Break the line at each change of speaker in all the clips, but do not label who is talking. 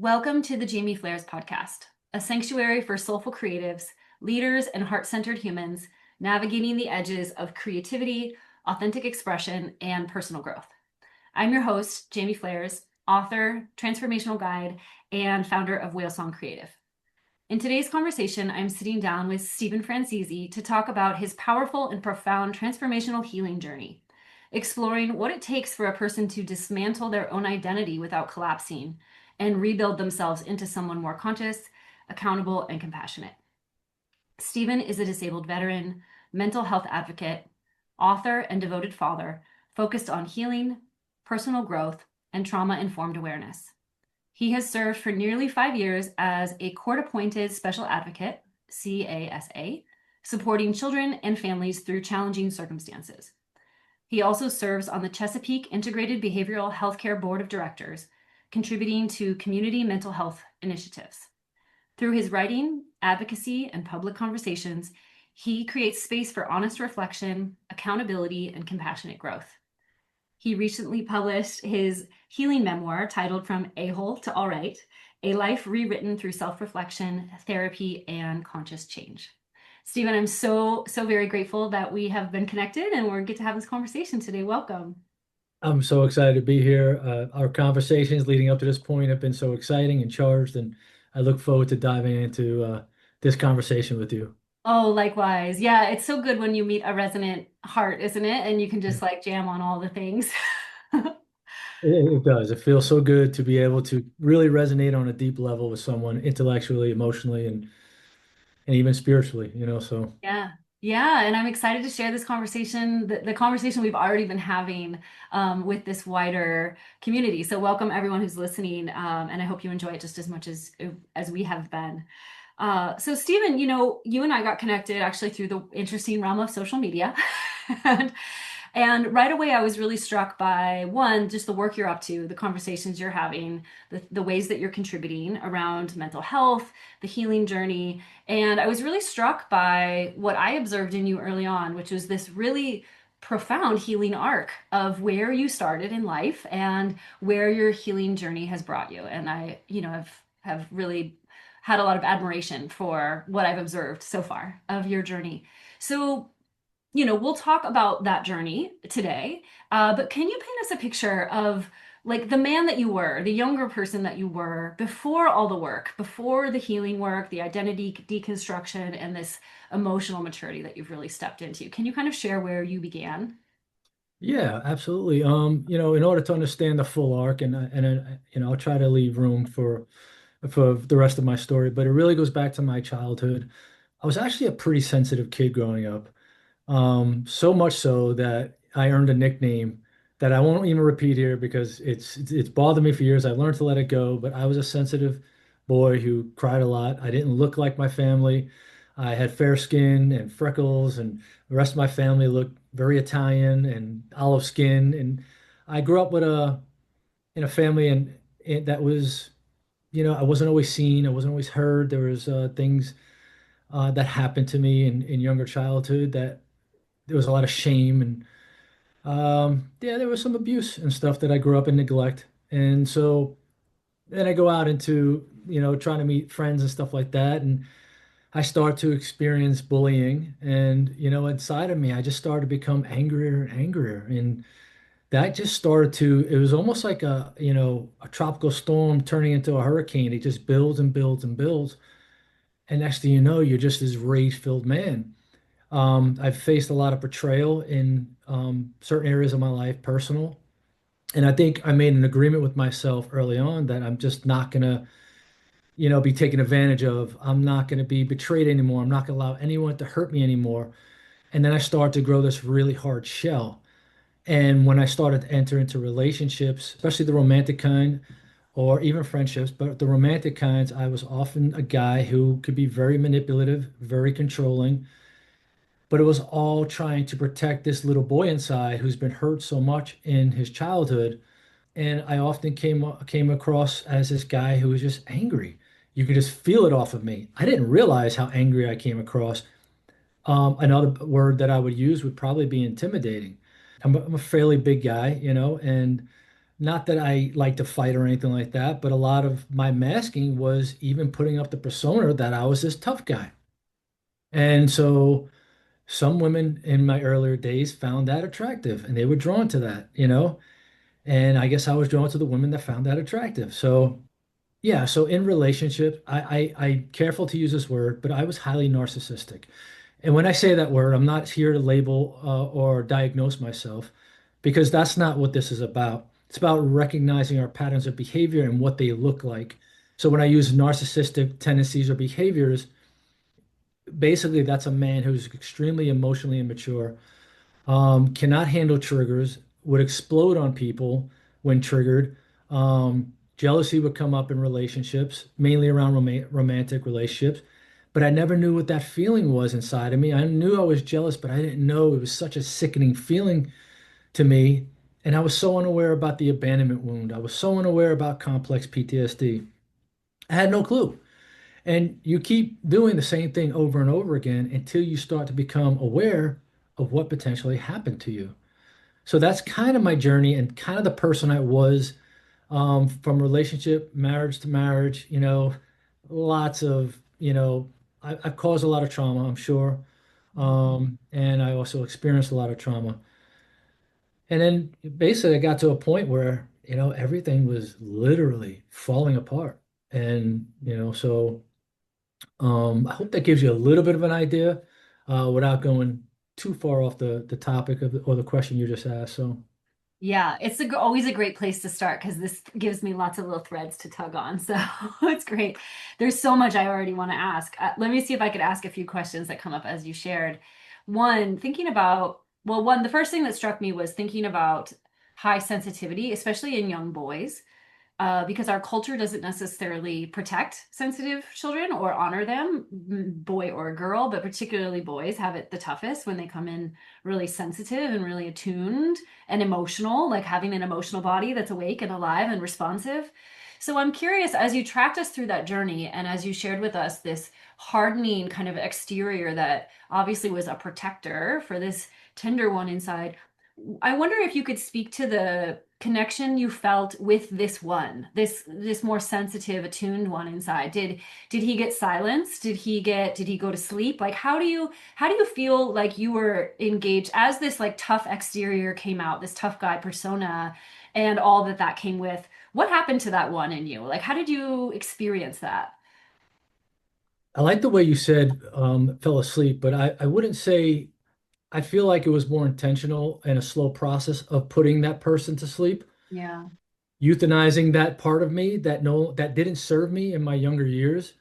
Welcome to the Jaime Fleres Podcast, a sanctuary for soulful creatives, leaders, and heart-centered humans navigating the edges of creativity, authentic expression, and personal growth. I'm your host, Jaime Fleres, author, transformational guide, and founder of Whale Song Creative. In today's conversation, I'm sitting down with Steven Francisci to talk about his powerful and profound transformational healing journey, exploring what it takes for a person to dismantle their own identity without collapsing and rebuild themselves into someone more conscious, accountable, and compassionate. Steven is a disabled veteran, mental health advocate, author, and devoted father focused on healing, personal growth, and trauma-informed awareness. He has served for nearly 5 years as a court-appointed special advocate, CASA, supporting children and families through challenging circumstances. He also serves on the Chesapeake Integrated Behavioral Healthcare Board of Directors, contributing to community mental health initiatives. Through his writing, advocacy, and public conversations, he creates space for honest reflection, accountability, and compassionate growth. He recently published his healing memoir titled From A-Hole to All Right, A Life Rewritten Through Self-Reflection, Therapy, and Conscious Change. Steven, I'm so very grateful that we have been connected and we're get to have this conversation today. Welcome.
I'm so excited to be here. Our conversations leading up to this point have been so exciting and charged, and I look forward to diving into this conversation with you.
Oh, likewise. Yeah, it's so good when you meet a resonant heart, isn't it? And you can just like jam on all the things.
It does. It feels so good to be able to really resonate on a deep level with someone intellectually, emotionally, and even spiritually, so
Yeah. Yeah. And I'm excited to share this conversation, the conversation we've already been having with this wider community. So welcome everyone who's listening. And I hope you enjoy it just as much as we have been. So Steven, you and I got connected actually through the interesting realm of social media. and, and right away, I was really struck by one, just the work you're up to, the conversations you're having, the ways that you're contributing around mental health, the healing journey. And I was really struck by what I observed in you early on, which was this really profound healing arc of where you started in life and where your healing journey has brought you. And I, have really had a lot of admiration for what I've observed so far of your journey. So, we'll talk about that journey today. But can you paint us a picture of like the man that you were, the younger person that you were before all the work, before the healing work, the identity deconstruction, and this emotional maturity that you've really stepped into? Can you kind of share where you began?
Yeah, absolutely. In order to understand the full arc, I'll try to leave room for the rest of my story, but it really goes back to my childhood. I was actually a pretty sensitive kid growing up. So much so that I earned a nickname that I won't even repeat here because it's bothered me for years. I learned to let it go, but I was a sensitive boy who cried a lot. I didn't look like my family. I had fair skin and freckles, and the rest of my family looked very Italian and olive skin. And I grew up in a family and that was, I wasn't always seen. I wasn't always heard. There was things that happened to me in younger childhood that there was a lot of shame and yeah, there was some abuse and stuff that I grew up in neglect. And so then I go out into, trying to meet friends and stuff like that. And I start to experience bullying. And, inside of me, I just started to become angrier and angrier. And that just started to, it was almost like a tropical storm turning into a hurricane. It just builds and builds and builds. And next thing you know, you're just this rage-filled man. I've faced a lot of betrayal in certain areas of my life, personal. And I think I made an agreement with myself early on that I'm just not gonna, be taken advantage of. I'm not gonna be betrayed anymore. I'm not gonna allow anyone to hurt me anymore. And then I started to grow this really hard shell. And when I started to enter into relationships, especially the romantic kind, or even friendships, but the romantic kinds, I was often a guy who could be very manipulative, very controlling, but it was all trying to protect this little boy inside who's been hurt so much in his childhood. And I often came across as this guy who was just angry. You could just feel it off of me. I didn't realize how angry I came across. Another word that I would use would probably be intimidating. I'm a fairly big guy, and Not that I like to fight or anything like that, but a lot of my masking was even putting up the persona that I was this tough guy. And so some women in my earlier days found that attractive and they were drawn to that, you know? And I guess I was drawn to the women that found that attractive. So yeah, so in relationship, I'm careful to use this word, but I was highly narcissistic. And when I say that word, I'm not here to label or diagnose myself because that's not what this is about. It's about recognizing our patterns of behavior and what they look like. So when I use narcissistic tendencies or behaviors, basically that's a man who's extremely emotionally immature, cannot handle triggers, would explode on people when triggered. Jealousy would come up in relationships, mainly around romantic relationships. But I never knew what that feeling was inside of me. I knew I was jealous, but I didn't know it was such a sickening feeling to me. And I was so unaware about the abandonment wound. I was so unaware about complex PTSD. I had no clue. And you keep doing the same thing over and over again until you start to become aware of what potentially happened to you. So that's kind of my journey and kind of the person I was, from relationship, marriage to marriage, lots of, I've caused a lot of trauma, I'm sure. And I also experienced a lot of trauma. And then basically I got to a point where, everything was literally falling apart. And, I hope that gives you a little bit of an idea, without going too far off the topic of or the question you just asked. So.
Yeah, it's always a great place to start because this gives me lots of little threads to tug on. So it's great. There's so much I already want to ask. Let me see if I could ask a few questions that come up as you shared. One, thinking about, well, one, the first thing that struck me was thinking about high sensitivity, especially in young boys, because our culture doesn't necessarily protect sensitive children or honor them, boy or girl, but particularly boys have it the toughest when they come in really sensitive and really attuned and emotional, like having an emotional body that's awake and alive and responsive. So I'm curious, as you tracked us through that journey and as you shared with us this hardening kind of exterior that obviously was a protector for this tender one inside, I wonder if you could speak to the connection you felt with this one, this more sensitive, attuned one inside. Did he get silenced? Did he go to sleep? Like how do you feel like you were engaged as this like tough exterior came out, this tough guy persona, and all that that came with? What happened to that one in you? Like how did you experience that?
I like the way you said, fell asleep, but I wouldn't say, I feel like it was more intentional and a slow process of putting that person to sleep,
Yeah,
euthanizing that part of me that didn't serve me in my younger years,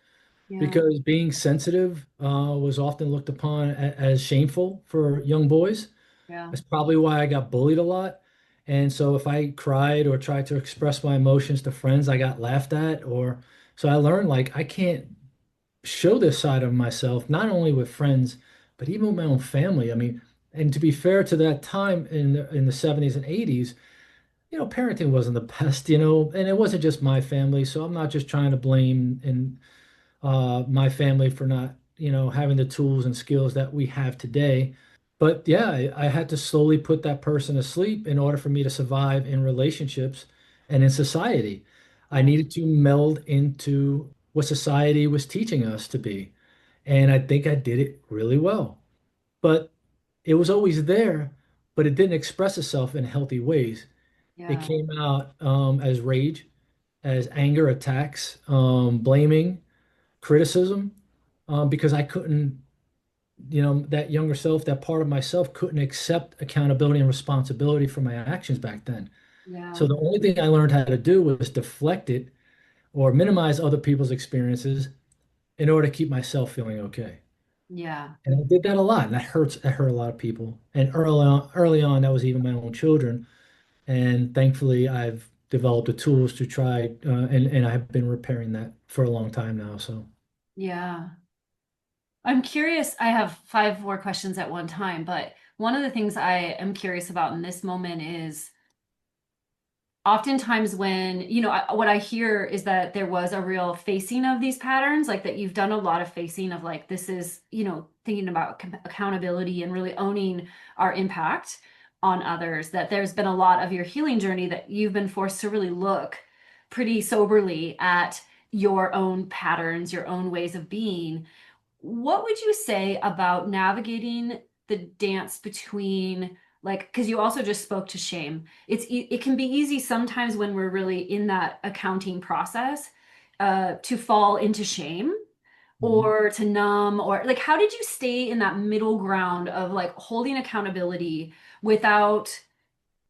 yeah,
because being sensitive was often looked upon as shameful for young boys.
yeah,
That's probably why I got bullied a lot. And so if I cried or tried to express my emotions to friends, I got laughed at. Or so I learned like I can't show this side of myself, not only with friends, but even with my own family. I mean, and to be fair to that time in the 70s and 80s, parenting wasn't the best, and it wasn't just my family. So I'm not just trying to blame my family for not, having the tools and skills that we have today. But yeah, I had to slowly put that person to sleep in order for me to survive in relationships and in society. I
yeah,
needed to meld into what society was teaching us to be. And I think I did it really well. But it was always there, but it didn't express itself in healthy ways. It
yeah,
came out as rage, as anger, attacks, blaming, criticism, because I couldn't, that younger self, that part of myself couldn't accept accountability and responsibility for my actions back then.
yeah,
So the only thing I learned how to do was deflect it or minimize other people's experiences in order to keep myself feeling okay.
yeah.
And I did that a lot, and that hurt a lot of people. And early on, that was even my own children. And thankfully, I've developed the tools to try, and I've been repairing that for a long time now. So.
Yeah. I'm curious. I have five more questions at one time, but one of the things I am curious about in this moment is oftentimes when, what I hear is that there was a real facing of these patterns, like that you've done a lot of facing of like, this is, thinking about accountability and really owning our impact on others, that there's been a lot of your healing journey that you've been forced to really look pretty soberly at your own patterns, your own ways of being. What would you say about navigating the dance between, like, because you also just spoke to shame. It can be easy sometimes when we're really in that accounting process to fall into shame
Mhm.
or to numb, or like how did you stay in that middle ground of like holding accountability without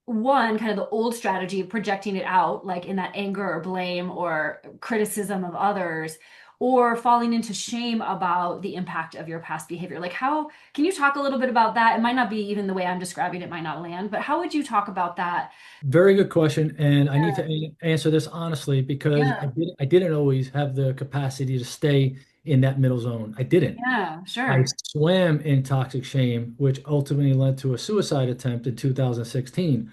one kind of the old strategy of projecting it out, like in that anger or blame or criticism of others, or falling into shame about the impact of your past behavior? Like, how can you talk a little bit about that? It might not be even the way I'm describing it, might not land, but how would you talk about that?
Very good question, and I need to
Yeah,
answer this honestly because
yeah,
I didn't always have the capacity to stay in that middle zone. I didn't.
yeah,
I
sure.
swam in toxic shame, which ultimately led to a suicide attempt in 2016,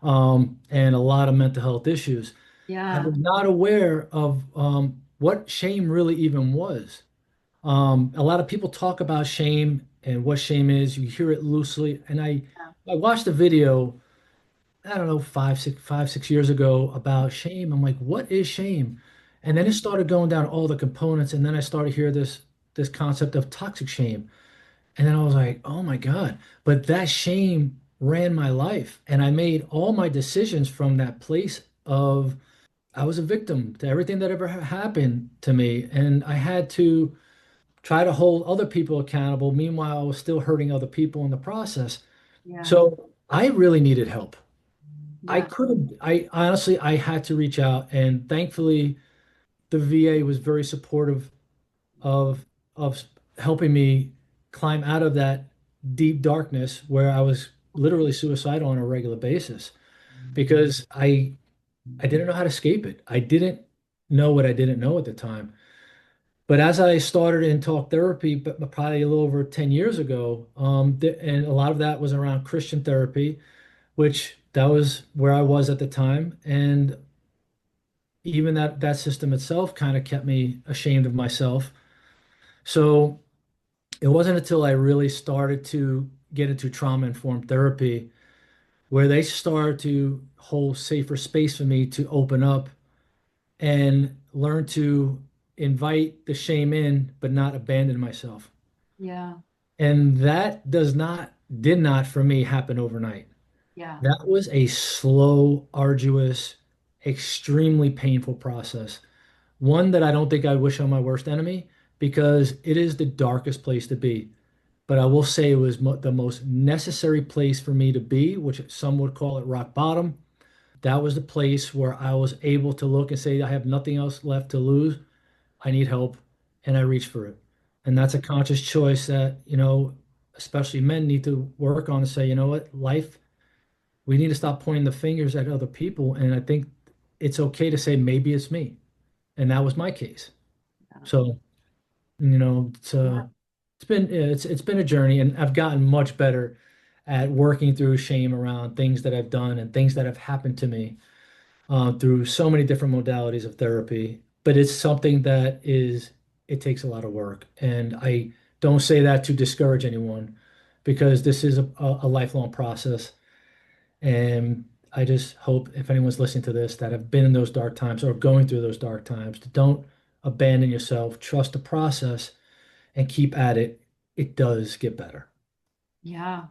and a lot of mental health issues. I
Yeah,
was not aware of what shame really even was. A lot of people talk about shame and what shame is. You hear it loosely, and
yeah,
I watched a video, I don't know, 6 years ago about shame. I'm like, what is shame? And then it started going down all the components, and then I started to hear this concept of toxic shame. And then I was like, oh my God. But that shame ran my life. And I made all my decisions from that place of I was a victim to everything that ever happened to me. And I had to try to hold other people accountable. Meanwhile, I was still hurting other people in the process.
yeah,
So I really needed help. I
yeah,
couldn't, I honestly, I had to reach out. And thankfully, the VA was very supportive of of helping me climb out of that deep darkness where I was literally suicidal on a regular basis because I didn't know how to escape it. I didn't know what I didn't know at the time. But as I started in talk therapy, but probably a little over 10 years ago, and a lot of that was around Christian therapy, which that was where I was at the time. And even that system itself kind of kept me ashamed of myself. So it wasn't until I really started to get into trauma-informed therapy where they started to hold safer space for me to open up and learn to invite the shame in, but not abandon myself.
yeah,
And that did not for me happen overnight.
yeah,
That was a slow, arduous, extremely painful process. One that I don't think I wish on my worst enemy because it is the darkest place to be. But I will say it was mo the most necessary place for me to be, which some would call it rock bottom. That was the place where I was able to look and say, I have nothing else left to lose. I need help, and I reach for it. And that's a conscious choice that, especially men need to work on and say, you know what, life, we need to stop pointing the fingers at other people. And I think it's okay to say, maybe it's me. And that was my case. So,
yeah,
it's been a journey, and I've gotten much better at working through shame around things that I've done and things that have happened to me through so many different modalities of therapy. But it's something it takes a lot of work. And I don't say that to discourage anyone because this is a lifelong process. And I just hope if anyone's listening to this that have been in those dark times or going through those dark times, to don't abandon yourself, trust the process, and keep at it. It does get better.
yeah.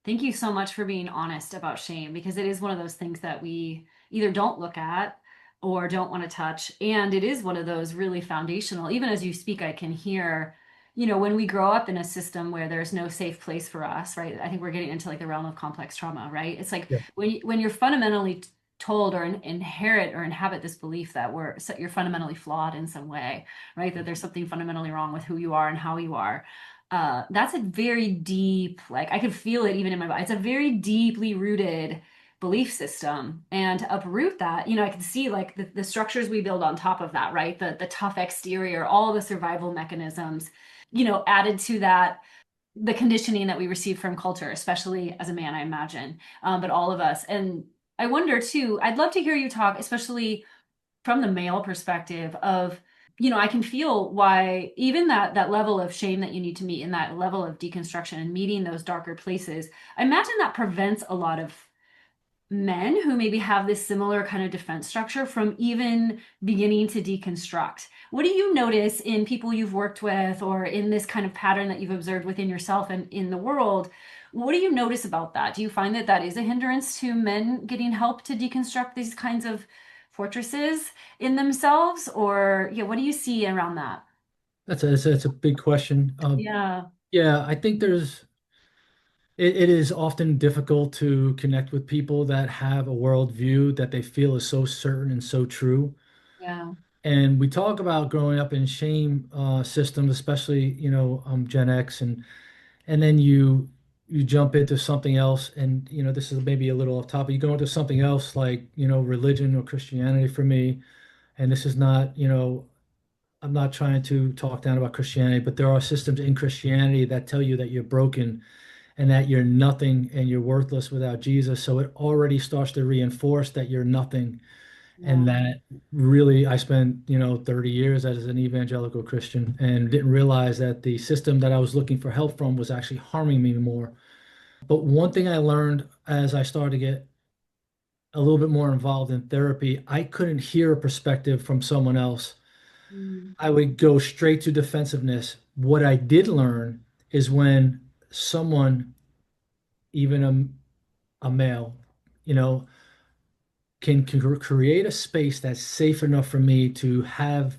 Thank you so much for being honest about shame, because it is one of those things that we either don't look at or don't want to touch. And it is one of those really foundational, even as you speak, I can hear, when we grow up in a system where there's no safe place for us, right? I think we're getting into like the realm of complex trauma, right? It's like
Yeah.
when you're fundamentally told or inherit or inhabit this belief that you're fundamentally flawed in some way, right? That there's something fundamentally wrong with who you are and how you are. That's a very deep, like I could feel it even in my body. It's a very deeply rooted belief system. And to uproot that, I can see like the structures we build on top of that, right? The tough exterior, all the survival mechanisms, added to that, the conditioning that we receive from culture, especially as a man, I imagine, but all of us. And I wonder too, I'd love to hear you talk, especially from the male perspective of I can feel why even that level of shame that you need to meet and that level of deconstruction and meeting those darker places, I imagine that prevents a lot of men who maybe have this similar kind of defense structure from even beginning to deconstruct. What do you notice in people you've worked with or in this kind of pattern that you've observed within yourself and in the world? What do you notice about that? Do you find that that is a hindrance to men getting help to deconstruct these kinds of fortresses in themselves? Or, yeah, what do you see around that?
That's a big question.
Yeah,
Yeah, I think it is often difficult to connect with people that have a worldview that they feel is so certain and so true.
yeah,
And we talk about growing up in shame systems, especially, Gen X, and then you jump into something else, and this is maybe a little off topic. You go into something else like, religion or Christianity for me, and this is not, I'm not trying to talk down about Christianity, but there are systems in Christianity that tell you that you're broken and that you're nothing and you're worthless without Jesus. So it already starts to reinforce that you're nothing. And
yeah,
that really, I spent, 30 years as an evangelical Christian and didn't realize that the system that I was looking for help from was actually harming me more. But one thing I learned as I started to get a little bit more involved in therapy, I couldn't hear a perspective from someone else.
mm,
I would go straight to defensiveness. What I did learn is when someone, even a male, you know, can create a space that's safe enough for me to have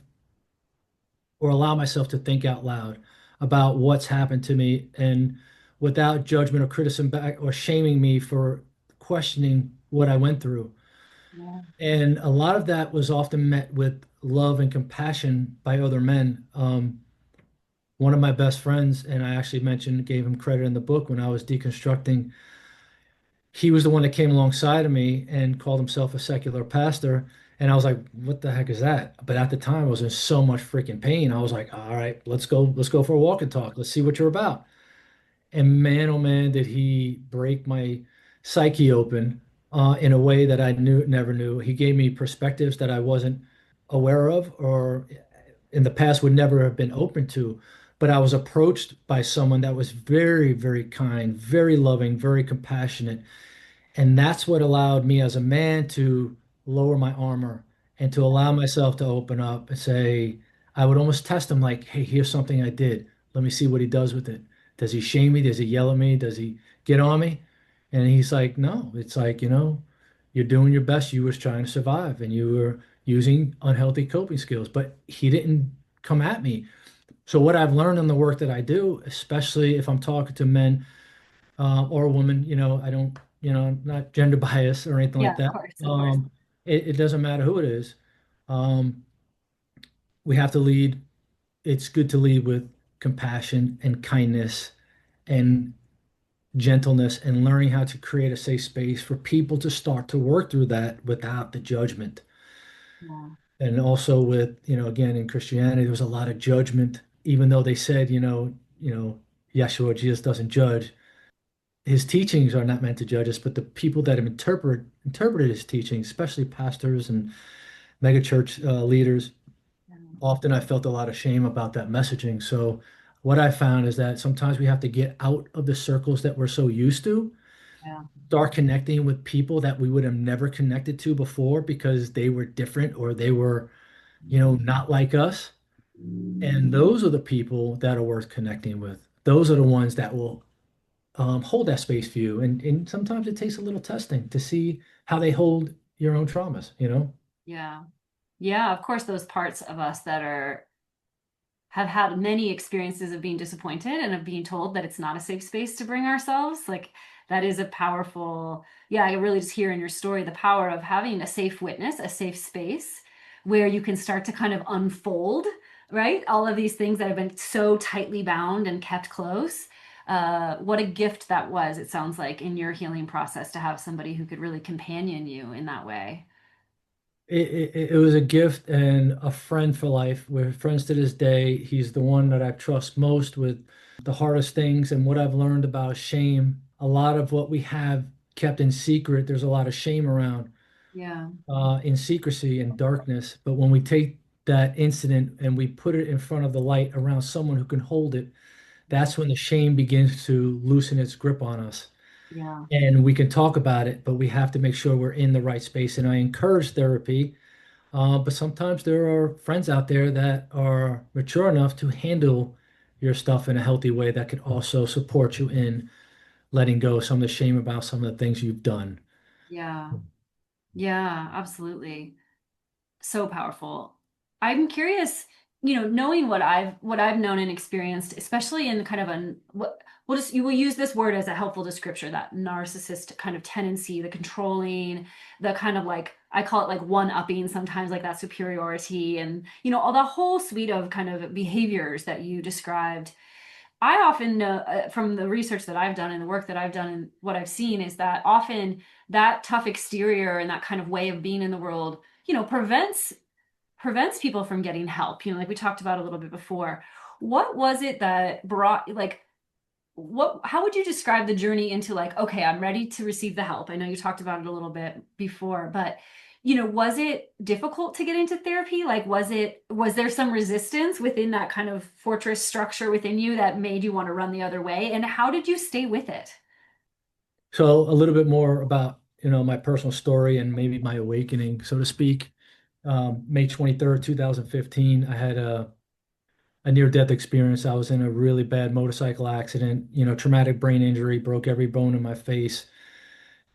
or allow myself to think out loud about what's happened to me and without judgment or criticism back or shaming me for questioning what I went through.
yeah,
And a lot of that was often met with love and compassion by other men. One of my best friends, and I actually mentioned, gave him credit in the book when I was deconstructing. He was the one that came alongside of me and called himself a secular pastor. And I was like, what the heck is that? But at the time, I was in so much freaking pain. I was like, all right, let's go for a walk and talk. Let's see what you're about. And man, oh man, did he break my psyche open in a way that I never knew. He gave me perspectives that I wasn't aware of or in the past would never have been open to. But I was approached by someone that was very, very kind, very loving, very compassionate, and that's what allowed me as a man to lower my armor and to allow myself to open up and say, I would almost test him like, hey, here's something I did. Let me see what he does with it. Does he shame me? Does he yell at me? Does he get on me? And he's like, no. It's like, you're doing your best. You was trying to survive and you were using unhealthy coping skills, but he didn't come at me. So what I've learned in the work that I do, especially if I'm talking to men or a woman, I don't, not gender bias or anything like
yeah, of
that.
course, of course.
It doesn't matter who it is. Um, we have to lead. It's good to lead with compassion and kindness and gentleness and learning how to create a safe space for people to start to work through that without the judgment.
Yeah,
And also with, again, in Christianity, there was a lot of judgment, even though they said, Yeshua, Jesus doesn't judge. His teachings are not meant to judge us, but the people that have interpreted his teachings, especially pastors and megachurch leaders,
yeah,
often I felt a lot of shame about that messaging. So what I found is that sometimes we have to get out of the circles that we're so used to,
yeah.
start connecting with people that we would have never connected to before because they were different or they were, not like us. And those are the people that are worth connecting with. Those are the ones that will hold that space for you. And sometimes it takes a little testing to see how they hold your own traumas.
Yeah. Yeah, of course, those parts of us that are have had many experiences of being disappointed and of being told that it's not a safe space to bring ourselves. Like that is a powerful, yeah, I really just hear in your story the power of having a safe witness, a safe space where you can start to kind of unfold, right? All of these things that have been so tightly bound and kept close. What a gift that was, it sounds like, in your healing process to have somebody who could really companion you in that way.
It was a gift and a friend for life. We're friends to this day. He's the one that I trust most with the hardest things. And what I've learned about shame, a lot of what we have kept in secret, there's a lot of shame around
Yeah.
in secrecy and darkness. But when we take that incident and we put it in front of the light around someone who can hold it, that's when the shame begins to loosen its grip on us.
Yeah.
And we can talk about it, but we have to make sure we're in the right space. And I encourage therapy, but sometimes there are friends out there that are mature enough to handle your stuff in a healthy way that can also support you in letting go of some of the shame about some of the things you've done.
Yeah. Yeah, absolutely. So powerful. I'm curious, knowing what I've known and experienced, especially in kind of what we'll use this word as a helpful descriptor, that narcissist kind of tendency, the controlling, the kind of like I call it like one-upping sometimes, like that superiority, and all the whole suite of kind of behaviors that you described. I often know from the research that I've done and the work that I've done and what I've seen is that often that tough exterior and that kind of way of being in the world, prevents people from getting help, like we talked about a little bit before. What was it that brought, like, how would you describe the journey into like, okay, I'm ready to receive the help? I know you talked about it a little bit before, but was it difficult to get into therapy? Like, was there some resistance within that kind of fortress structure within you that made you want to run the other way? And how did you stay with it?
So a little bit more about, my personal story and maybe my awakening, so to speak. May 23rd, 2015, I had a near-death experience. I was in a really bad motorcycle accident, traumatic brain injury, broke every bone in my face.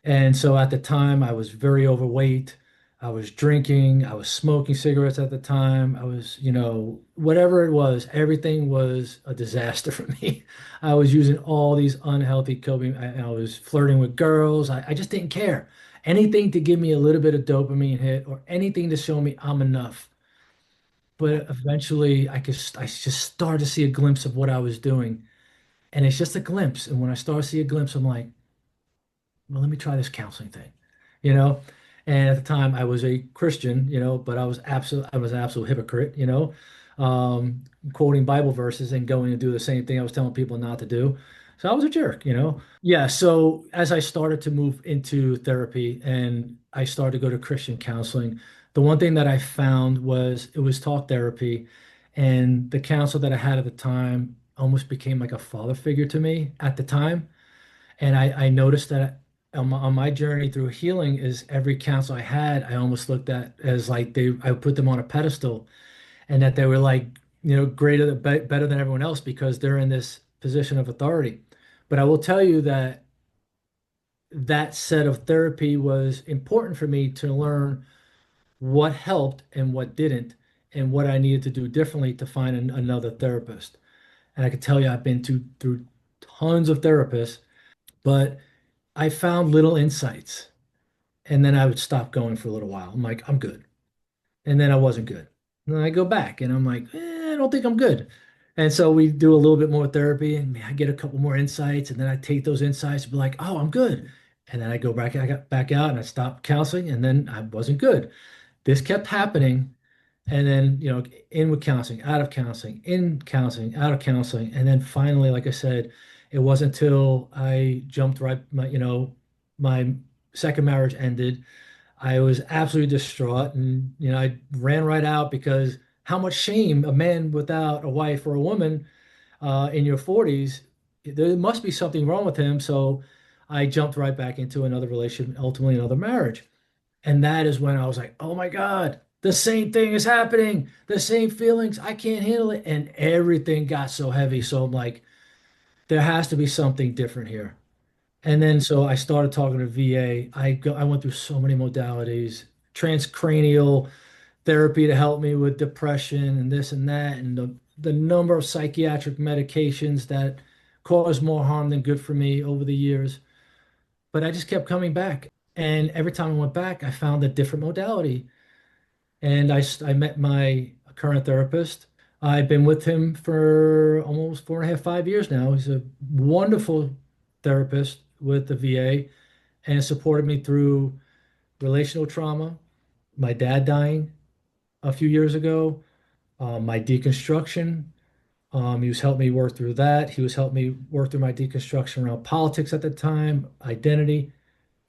And so at the time, I was very overweight. I was drinking. I was smoking cigarettes at the time. I was, whatever it was, everything was a disaster for me. I was using all these unhealthy coping. I was flirting with girls. I just didn't care. Anything to give me a little bit of dopamine hit or anything to show me I'm enough. But eventually, I just started to see a glimpse of what I was doing, and it's just a glimpse. And when I start to see a glimpse, I'm like, well, let me try this counseling thing, you know? And at the time I was a Christian, but I was an absolute hypocrite, um, quoting Bible verses and going to do the same thing I was telling people not to do. So I was a jerk. Yeah. So as I started to move into therapy and I started to go to Christian counseling, the one thing that I found was it was talk therapy, and the counselor that I had at the time almost became like a father figure to me at the time. And I noticed that on my journey through healing is every counsel I had, I almost looked at as like I put them on a pedestal, and that they were like, better than everyone else because they're in this position of authority. But I will tell you that that set of therapy was important for me to learn what helped and what didn't, and what I needed to do differently to find another therapist. And I can tell you, I've been through tons of therapists, but I found little insights, and then I would stop going for a little while. I'm like, I'm good. And then I wasn't good. And then I go back and I'm like, I don't think I'm good. And so we do a little bit more therapy and I get a couple more insights. And then I take those insights and be like, oh, I'm good. And then I go back, I got back out and I stopped counseling and then I wasn't good. This kept happening. And then, in with counseling, out of counseling, in counseling, out of counseling. And then finally, like I said, it wasn't until I jumped my second marriage ended. I was absolutely distraught and, I ran right out because how much shame a man without a wife or a woman in your 40s, there must be something wrong with him. So I jumped right back into another relationship, ultimately another marriage. And that is when I was like, oh my God, the same thing is happening, the same feelings. I can't handle it. And everything got so heavy. So I'm like, there has to be something different here. And then so I started talking to VA. I went through so many modalities, transcranial therapy to help me with depression and this and that, and the number of psychiatric medications that caused more harm than good for me over the years. But I just kept coming back. And every time I went back, I found a different modality. And I met my current therapist. I've been with him for almost 4.5, 5 years now. He's a wonderful therapist with the VA and has supported me through relational trauma, my dad dying a few years ago, my deconstruction. He was helping me work through that. He was helping me work through my deconstruction around politics at the time, identity.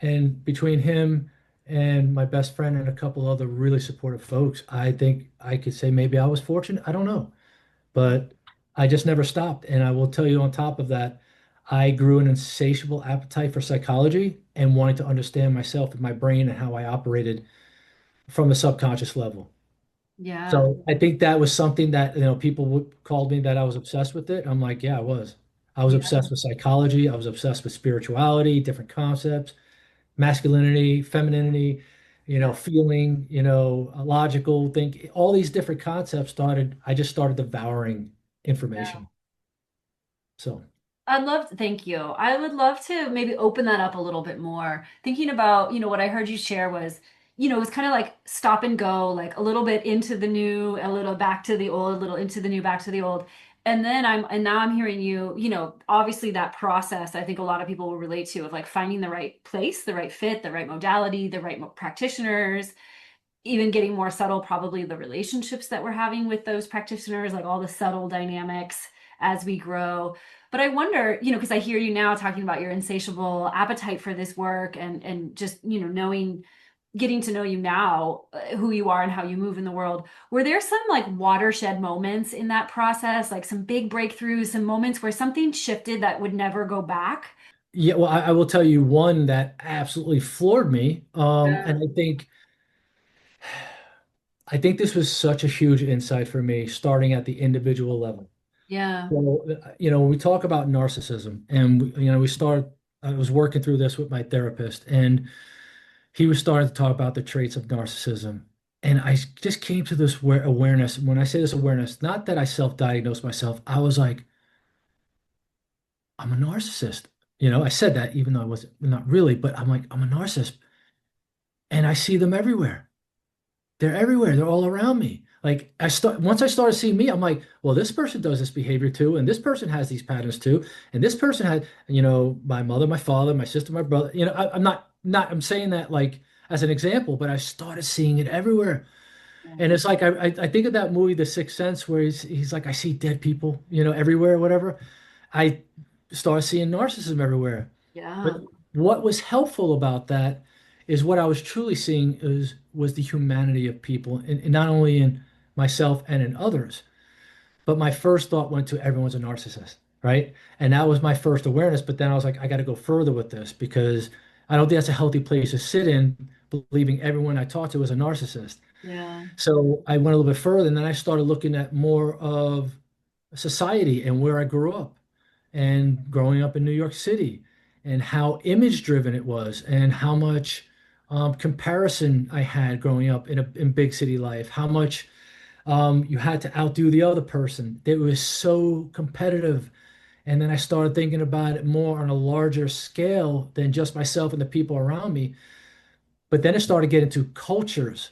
And between him and my best friend and a couple other really supportive folks. I think I could say maybe I was fortunate. I don't know, but I just never stopped. And I will tell you on top of that, I grew an insatiable appetite for psychology and wanting to understand myself and my brain and how I operated from the subconscious level.
Yeah.
So I think that was something that, people would call me that I was obsessed with it. I'm like, yeah, I was. I was
Yeah.
obsessed with psychology. I was obsessed with spirituality, different concepts, masculinity, femininity,
Yeah.
feeling, logical think, all these different concepts I just started devouring
Yeah.
information. So,
I'd love to, thank you. I would love to maybe open that up a little bit more. Thinking about, what I heard you share was, it was kind of like stop and go, like a little bit into the new, a little back to the old, a little into the new, back to the old. And now I'm hearing you, obviously that process, I think a lot of people will relate to of like finding the right place, the right fit, the right modality, the right practitioners, even getting more subtle, probably the relationships that we're having with those practitioners, like all the subtle dynamics as we grow. But I wonder, because I hear you now talking about your insatiable appetite for this work and just, knowing, getting to know you now, who you are and how you move in the world. Were there some like watershed moments in that process, like some big breakthroughs, some moments where something shifted that would never go back?
yeah, well, I will tell you one that absolutely floored me.
Yeah.
And I think this was such a huge insight for me, starting at the individual level.
Yeah.
So, when we talk about narcissism, and I was working through this with my therapist, and he was starting to talk about the traits of narcissism. And I just came to this awareness. When I say this awareness, not that I self-diagnosed myself, I was like, I'm a narcissist. I said that even though I wasn't, not really, but I'm like, I'm a narcissist. And I see them everywhere. They're everywhere. They're all around me. Like once I started seeing me, I'm like, well, this person does this behavior too, and this person has these patterns too, and this person had, my mother, my father, my sister, my brother. I'm saying that like as an example, but I started seeing it everywhere.
Yeah.
And it's like I think of that movie, The Sixth Sense, where he's like, I see dead people, everywhere, whatever. I started seeing narcissism everywhere. But
Yeah.
what was helpful about that is what I was truly seeing was the humanity of people, and not only in myself and in others, but my first thought went to everyone's a narcissist, right? And that was my first awareness. But then I was like, I got to go further with this because I don't think that's a healthy place to sit in, believing everyone I talked to was a narcissist.
Yeah.
So I went a little bit further, and then I started looking at more of society and where I grew up and growing up in New York City and how image driven it was and how much comparison I had growing up in big city life, how much you had to outdo the other person. It was so competitive. And then I started thinking about it more on a larger scale than just myself and the people around me. But then it started getting to cultures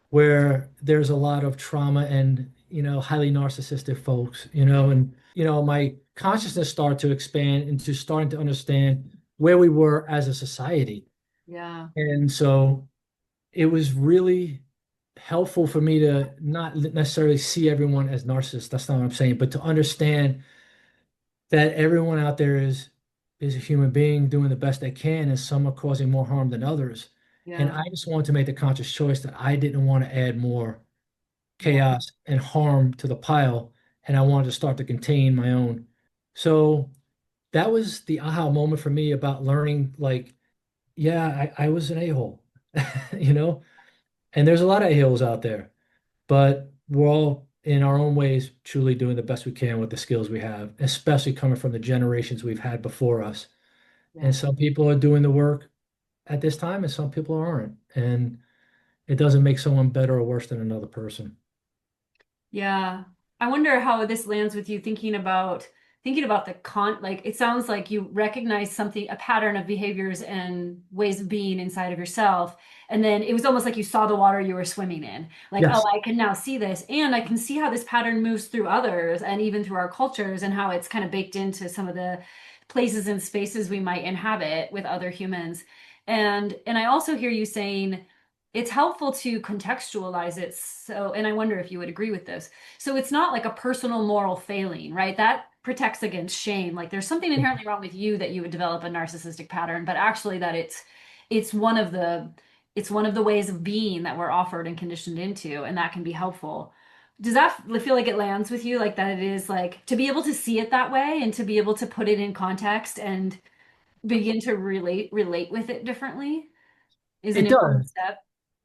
where there's a lot of trauma and highly narcissistic folks, and my consciousness started to expand into starting to understand where we were as a society.
Yeah.
And so it was really helpful for me to not necessarily see everyone as narcissists. That's not what I'm saying, but to understand that everyone out there is a human being doing the best they can, and some are causing more harm than others. And
Yeah.
I just wanted to make the conscious choice that I didn't want to add more
Yeah.
chaos and harm to the pile, and I wanted to start to contain my own. So that was the aha moment for me about learning, like, yeah, I was an a-hole, you know, and there's a lot of a-holes out there, but we're all in our own ways truly doing the best we can with the skills we have, especially coming from the generations we've had before us. And
Yeah.
some people are doing the work at this time, and some people aren't. And it doesn't make someone better or worse than another person.
Yeah. I wonder how this lands with you thinking about the like it sounds like you recognize something, a pattern of behaviors and ways of being inside of yourself. And then it was almost like you saw the water you were swimming in. Like, oh,
Yes.
I can now see this. And I can see how this pattern moves through others and even through our cultures and how it's kind of baked into some of the places and spaces we might inhabit with other humans. And I also hear you saying it's helpful to contextualize it. So, and I wonder if you would agree with this. So it's not like a personal moral failing, right? That protects against shame. Like there's something inherently wrong with you that you would develop a narcissistic pattern, but actually that it's one of the it's one of the ways of being that we're offered and conditioned into, and that can be helpful. Does that feel like it lands with you, like that it is like to be able to see it that way and to be able to put it in context and begin to relate with it differently is an
It
important
does.
step?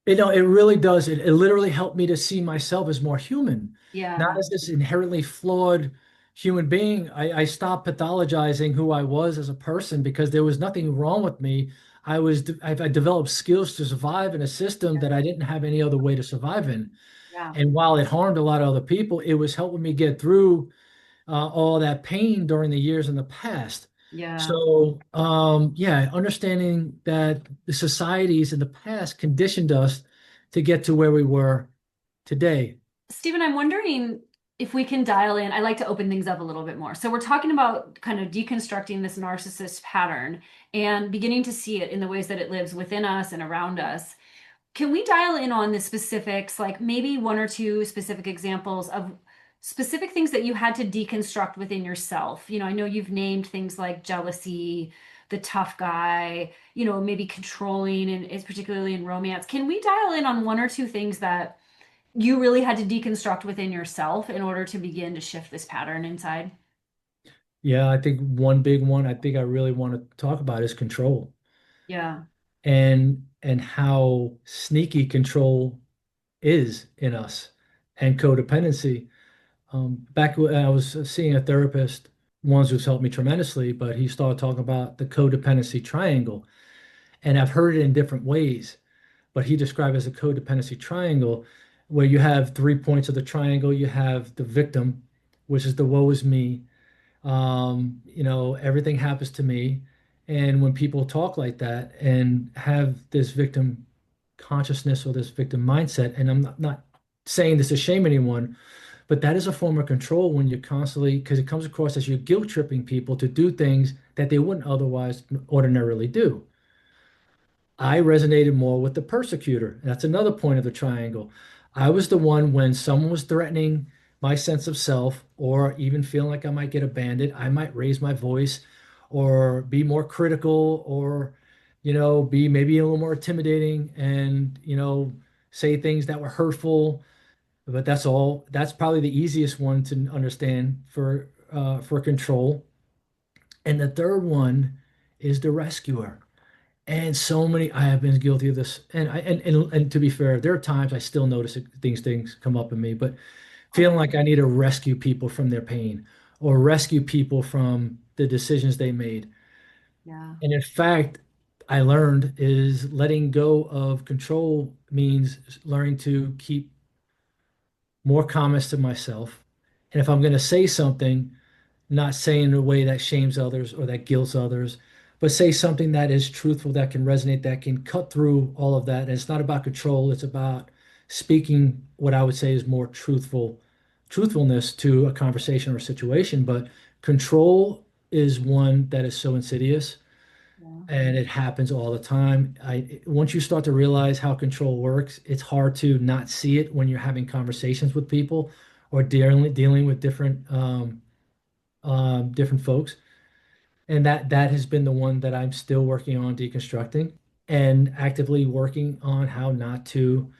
It really does. It literally helped me to see myself as more human, not
Yeah.
as this inherently flawed human being. I stopped pathologizing who I was as a person because there was nothing wrong with me. I developed skills to survive in a system that I didn't have any other way to survive in.
Yeah.
And while it harmed a lot of other people, it was helping me get through all that pain during the years in the past.
Yeah.
So, yeah, understanding that the societies in the past conditioned us to get to where we were today.
Stephen, I'm wondering if we can dial in. I like to open things up a little bit more. So we're talking about kind of deconstructing this narcissist pattern and beginning to see it in the ways that it lives within us and around us. Can we dial in on the specifics, like maybe one or two specific examples of specific things that you had to deconstruct within yourself? I know you've named things like jealousy, the tough guy, maybe controlling, and is particularly in romance. Can we dial in on one or two things that you really had to deconstruct within yourself in order to begin to shift this pattern inside?
Yeah, I think one big one I think I really want to talk about is control
Yeah.
and how sneaky control is in us and codependency. Back when I was seeing a therapist, ones who's helped me tremendously, but he started talking about the codependency triangle. And I've heard it in different ways, but he described it as a codependency triangle where you have 3 points of the triangle. You have the victim, which is the woe is me. Everything happens to me. And when people talk like that and have this victim consciousness or this victim mindset, and I'm not saying this to shame anyone, but that is a form of control when you're constantly, because it comes across as you're guilt tripping people to do things that they wouldn't otherwise ordinarily do. I resonated more with the persecutor. That's another point of the triangle. I was the one when someone was threatening my sense of self or even feeling like I might get abandoned, I might raise my voice or be more critical or, be maybe a little more intimidating and, say things that were hurtful. But that's probably the easiest one to understand for control. And the third one is the rescuer. And so many, I have been guilty of this. And to be fair, there are times I still notice things come up in me, but feeling like I need to rescue people from their pain or rescue people from the decisions they made.
Yeah.
And in fact, I learned is letting go of control means learning to keep more comments to myself. And if I'm going to say something, not say in a way that shames others or that guilts others, but say something that is truthful, that can resonate, that can cut through all of that. And it's not about control, it's about speaking what I would say is more truthfulness to a conversation or a situation. But control is one that is so insidious
Yeah.
and it happens all the time. Once you start to realize how control works, it's hard to not see it when you're having conversations with people or dealing with different folks. And that has been the one that I'm still working on deconstructing and actively working on how not to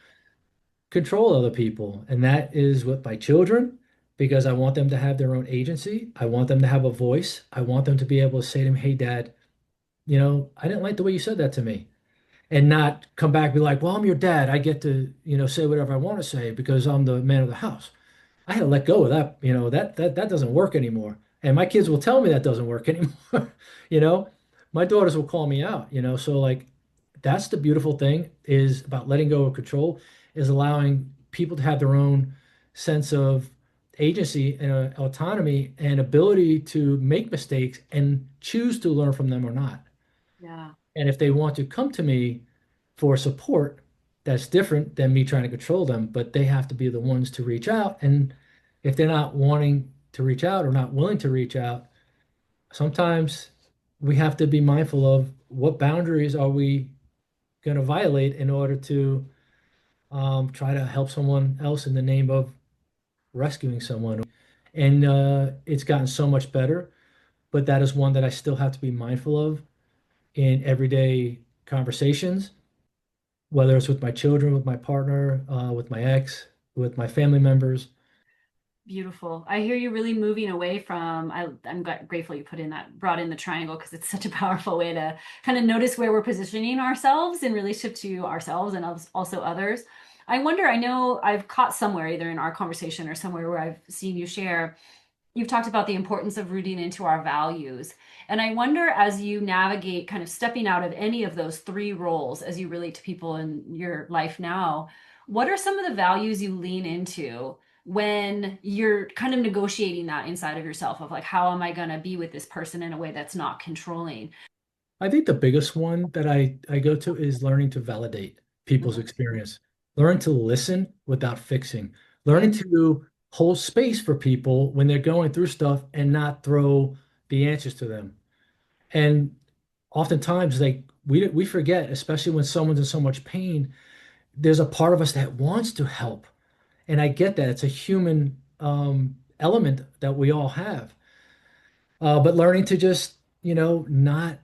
control other people. And that is with my children, because I want them to have their own agency. I want them to have a voice. I want them to be able to say to me, "Hey, Dad, I didn't like the way you said that to me." And not come back and be like, "Well, I'm your dad. I get to, say whatever I want to say because I'm the man of the house." I had to let go of that. That doesn't work anymore. And my kids will tell me that doesn't work anymore. You know, my daughters will call me out, so like that's the beautiful thing is about letting go of control is allowing people to have their own sense of agency and autonomy and ability to make mistakes and choose to learn from them or not.
Yeah.
And if they want to come to me for support, that's different than me trying to control them, but they have to be the ones to reach out. And if they're not wanting to reach out or not willing to reach out, sometimes we have to be mindful of what boundaries are we going to violate in order to try to help someone else in the name of rescuing someone. And it's gotten so much better, but that is one that I still have to be mindful of in everyday conversations whether it's with my children, with my partner, with my ex, with my family members.
Beautiful. I hear you really moving away from, I'm grateful you brought in the triangle because it's such a powerful way to kind of notice where we're positioning ourselves in relationship to ourselves and also others. I wonder, I know I've caught somewhere, either in our conversation or somewhere where I've seen you share, you've talked about the importance of rooting into our values. And I wonder, as you navigate kind of stepping out of any of those three roles as you relate to people in your life now, what are some of the values you lean into when you're kind of negotiating that inside of yourself of like, how am I going to be with this person in a way that's not controlling?
I think the biggest one that I go to is learning to validate people's
Mhm.
experience, learn to listen without fixing,
Okay.
learning to hold space for people when they're going through stuff and not throw the answers to them. And oftentimes, like we forget, especially when someone's in so much pain, there's a part of us that wants to help. And I get that it's a human element that we all have. But learning to just, not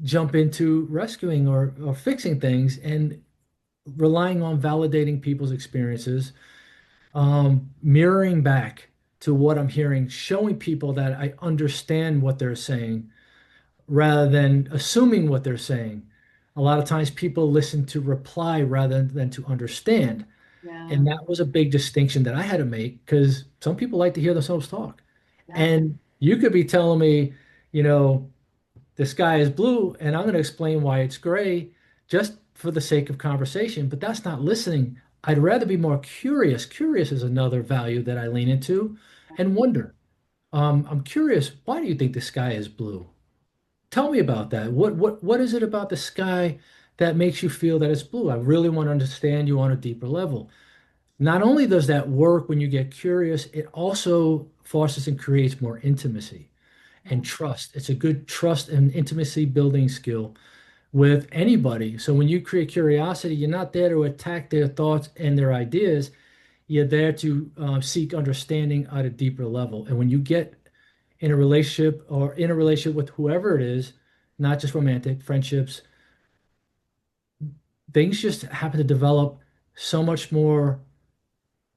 jump into rescuing or fixing things and relying on validating people's experiences, mirroring back to what I'm hearing, showing people that I understand what they're saying rather than assuming what they're saying. A lot of times people listen to reply rather than to understand.
Yeah.
And that was a big distinction that I had to make because some people like to hear themselves talk.
Yeah.
And you could be telling me, you know, the sky is blue, and I'm going to explain why it's gray just for the sake of conversation, but that's not listening. I'd rather be more curious. Curious is another value that I lean into and wonder. I'm curious, why do you think the sky is blue? Tell me about that. What is it about the sky that makes you feel that it's blue? I really want to understand you on a deeper level. Not only does that work when you get curious, it also fosters and creates more intimacy and
Yeah.
trust. It's a good trust and intimacy building skill with anybody. So when you create curiosity, you're not there to attack their thoughts and their ideas. You're there to seek understanding at a deeper level. And when you get in a relationship or in a relationship with whoever it is, not just romantic, friendships, things just happen to develop so much more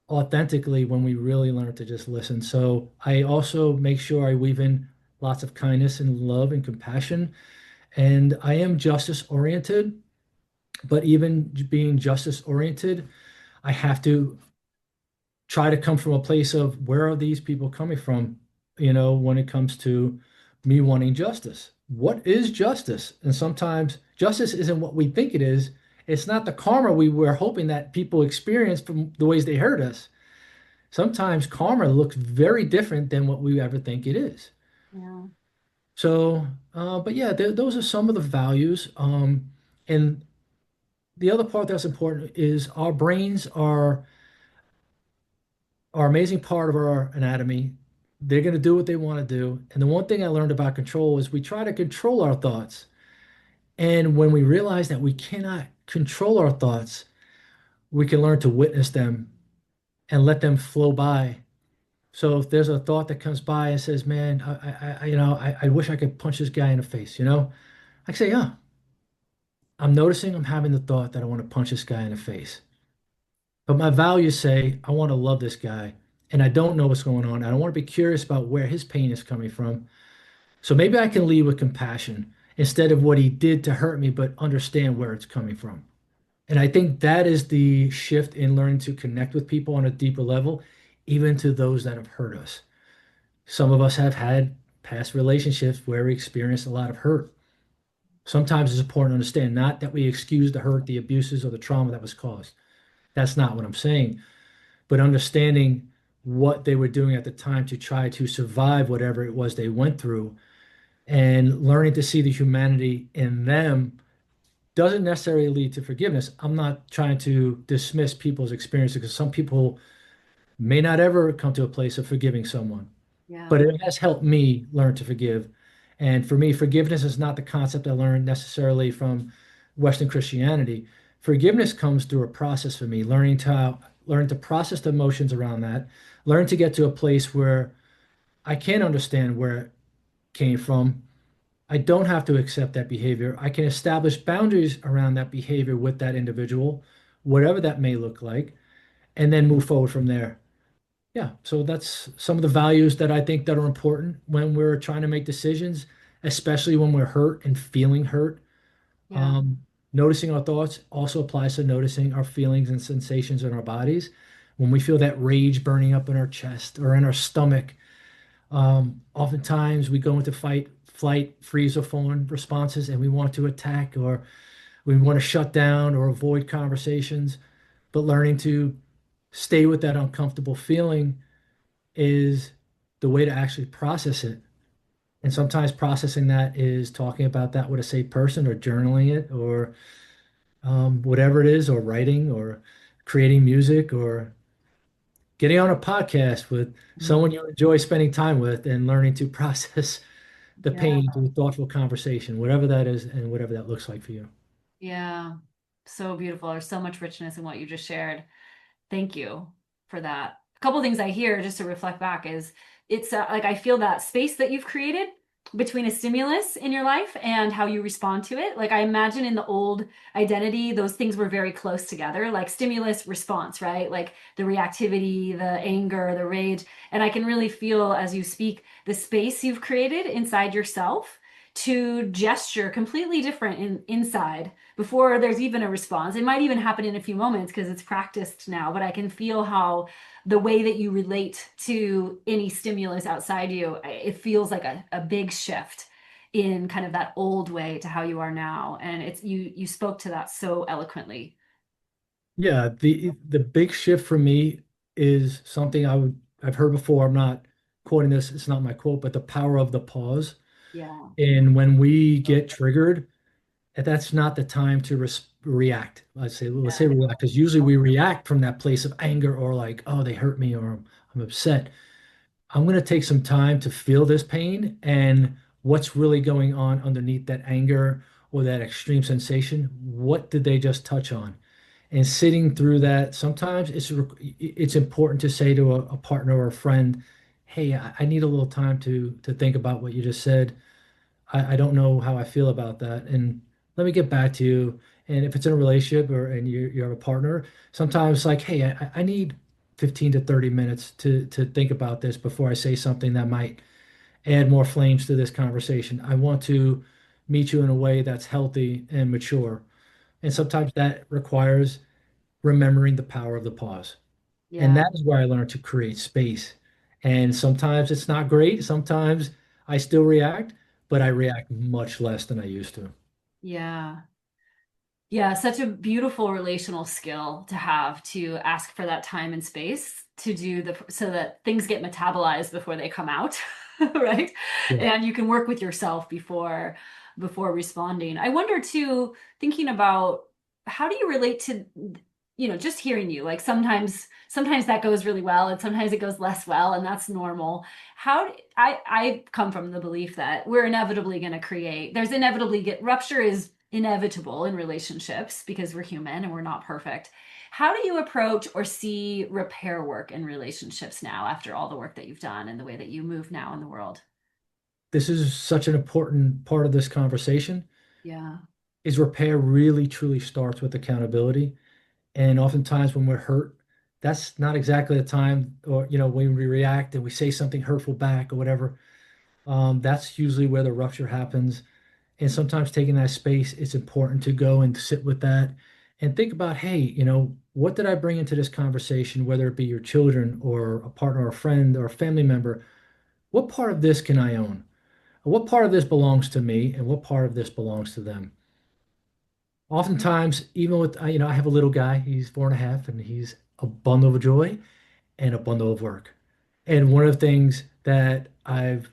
authentically when we really learn to just listen. So I also make sure I weave in lots of kindness and love and compassion. And I am justice oriented, but even being justice oriented, I have to try to come from a place of where are these people coming from, when it comes to me wanting justice. What is justice? And sometimes justice isn't what we think it is. It's not the karma we were hoping that people experience from the ways they hurt us. Sometimes karma looks very different than what we ever think it is.
Yeah.
So, but yeah, those are some of the values. And the other part that's important is our brains are amazing part of our anatomy. They're going to do what they want to do. And the one thing I learned about control is we try to control our thoughts. And when we realize that we cannot control our thoughts, we can learn to witness them and let them flow by. So if there's a thought that comes by and says, "Man, I wish I could punch this guy in the face," I say, "Yeah, I'm noticing I'm having the thought that I want to punch this guy in the face. But my values say I want to love this guy, and I don't know what's going on. I don't want to be curious about where his pain is coming from. So maybe I can lead with compassion instead of what he did to hurt me, but understand where it's coming from." And I think that is the shift in learning to connect with people on a deeper level, even to those that have hurt us. Some of us have had past relationships where we experienced a lot of hurt. Sometimes it's important to understand not that we excuse the hurt, the abuses, or the trauma that was caused. That's not what I'm saying, but understanding what they were doing at the time to try to survive whatever it was they went through and learning to see the humanity in them doesn't necessarily lead to forgiveness. I'm not trying to dismiss people's experiences because some people may not ever come to a place of forgiving someone,
Yeah.
but it has helped me learn to forgive. And for me, forgiveness is not the concept I learned necessarily from Western Christianity. Forgiveness comes through a process for me, learn to process the emotions around that, learn to get to a place where I can understand where it came from, I don't have to accept that behavior. I can establish boundaries around that behavior with that individual, whatever that may look like, and then move forward from there. Yeah, so that's some of the values that I think that are important when we're trying to make decisions, especially when we're hurt and feeling hurt.
Yeah.
Um, Noticing our thoughts also applies to noticing our feelings and sensations in our bodies. When we feel that rage burning up in our chest or in our stomach, oftentimes we go into fight, flight, freeze, or fawn responses, and we want to attack or we want to shut down or avoid conversations. But learning to stay with that uncomfortable feeling is the way to actually process it. And sometimes processing that is talking about that with a safe person or journaling it or whatever it is, or writing or creating music or getting on a podcast with someone
Mhm.
you enjoy spending time with and learning to process the
Yeah.
pain through thoughtful conversation, whatever that is and whatever that looks like for you.
Yeah. So beautiful. There's so much richness in what you just shared. Thank you for that. A couple things I hear just to reflect back is it's like I feel that space that you've created between a stimulus in your life and how you respond to it. Like I imagine in the old identity, those things were very close together, like stimulus response, right? Like the reactivity, the anger, the rage. And I can really feel as you speak the space you've created inside yourself to gesture completely different inside before there's even a response. It might even happen in a few moments because it's practiced now, but I can feel how the way that you relate to any stimulus outside you, it feels like a big shift in kind of that old way to how you are now. And it's you spoke to that so eloquently.
Yeah, the big shift for me is something I've heard before. I'm not quoting this, it's not my quote, but the power of the pause.
Yeah.
And when we get triggered, that's not the time to react. Let's say
Yeah.
react, because usually we react from that place of anger or like, oh, they hurt me or I'm upset. I'm going to take some time to feel this pain and what's really going on underneath that anger or that extreme sensation. What did they just touch on? And sitting through that, sometimes it's important to say to a partner or a friend, "Hey, I need a little time to think about what you just said. I don't know how I feel about that, and let me get back to you." And if it's in a relationship or and you have a partner, sometimes it's like, "Hey, I need 15 to 30 minutes to think about this before I say something that might add more flames to this conversation. I want to meet you in a way that's healthy and mature." And sometimes that requires remembering the power of the pause. And
Yeah.
that is where I learned to create space. And sometimes it's not great. Sometimes I still react, but I react much less than I used to.
Yeah. Yeah, such a beautiful relational skill to have to ask for that time and space to do the so that things get metabolized before they come out, right?
Yeah.
And you can work with yourself before responding. I wonder too, thinking about how do you relate to, just hearing you. Like sometimes that goes really well and sometimes it goes less well, and that's normal. I come from the belief that we're inevitably going to create, there's inevitably get rupture is inevitable in relationships because we're human and we're not perfect. How do you approach or see repair work in relationships now after all the work that you've done and the way that you move now in the world?
This is such an important part of this conversation
Yeah.
is repair really truly starts with accountability. And oftentimes when we're hurt, that's not exactly the time or when we react and we say something hurtful back or whatever. That's usually where the rupture happens. And sometimes taking that space, it's important to go and sit with that and think about, hey, what did I bring into this conversation, whether it be your children or a partner or a friend or a family member? What part of this can I own? What part of this belongs to me and what part of this belongs to them? Oftentimes, even with, I have a little guy, he's 4.5, and he's a bundle of joy and a bundle of work. And one of the things that I've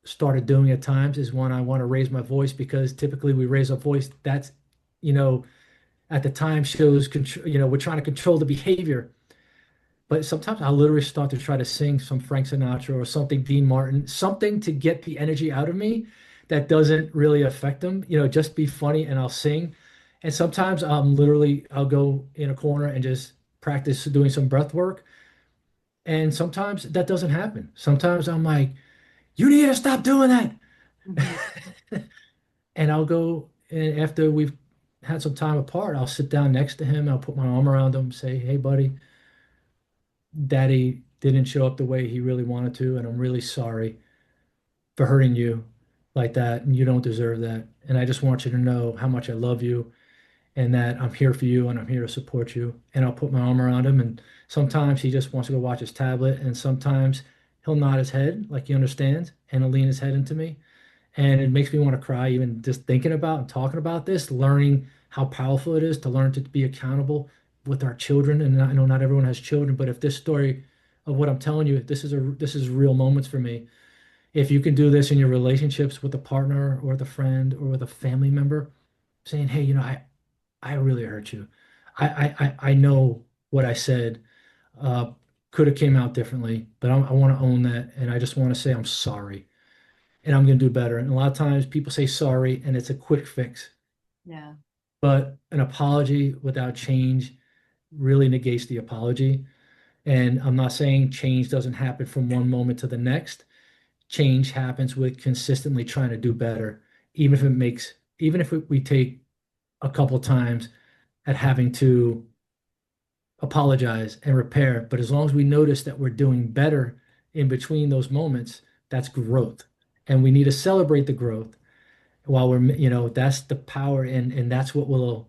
started doing at times is when I want to raise my voice because typically we raise our voice. That's, you know, at the time shows control, we're trying to control the behavior. But sometimes I'll literally start to try to sing some Frank Sinatra or something, Dean Martin, something to get the energy out of me that doesn't really affect them, just be funny and I'll sing. And sometimes I'll go in a corner and just practice doing some breath work. And sometimes that doesn't happen. Sometimes I'm like, you need to stop doing that.
Mhm.
And I'll go, and after we've had some time apart, I'll sit down next to him. I'll put my arm around him, say, "Hey, buddy, Daddy didn't show up the way he really wanted to, and I'm really sorry for hurting you like that, and you don't deserve that. And I just want you to know how much I love you and that I'm here for you and I'm here to support you." And I'll put my arm around him. And sometimes he just wants to go watch his tablet, and sometimes he'll nod his head like he understands and he'll lean his head into me. And it makes me want to cry even just thinking about and talking about this, learning how powerful it is to learn to be accountable with our children. And I know not everyone has children, but if this story of what I'm telling you, this is real moments for me. If you can do this in your relationships with a partner or with a friend or with a family member, saying, "Hey, I really hurt you. I know what I said uh, could have came out differently, but I want to own that, and I just want to say I'm sorry, and I'm going to do better." And a lot of times people say sorry, and it's a quick fix,
Yeah.
but an apology without change really negates the apology. And I'm not saying change doesn't happen from one moment to the next. Change happens with consistently trying to do better, even if we take a couple times at having to apologize and repair. But as long as we notice that we're doing better in between those moments, that's growth. And we need to celebrate the growth while that's the power, and that's what will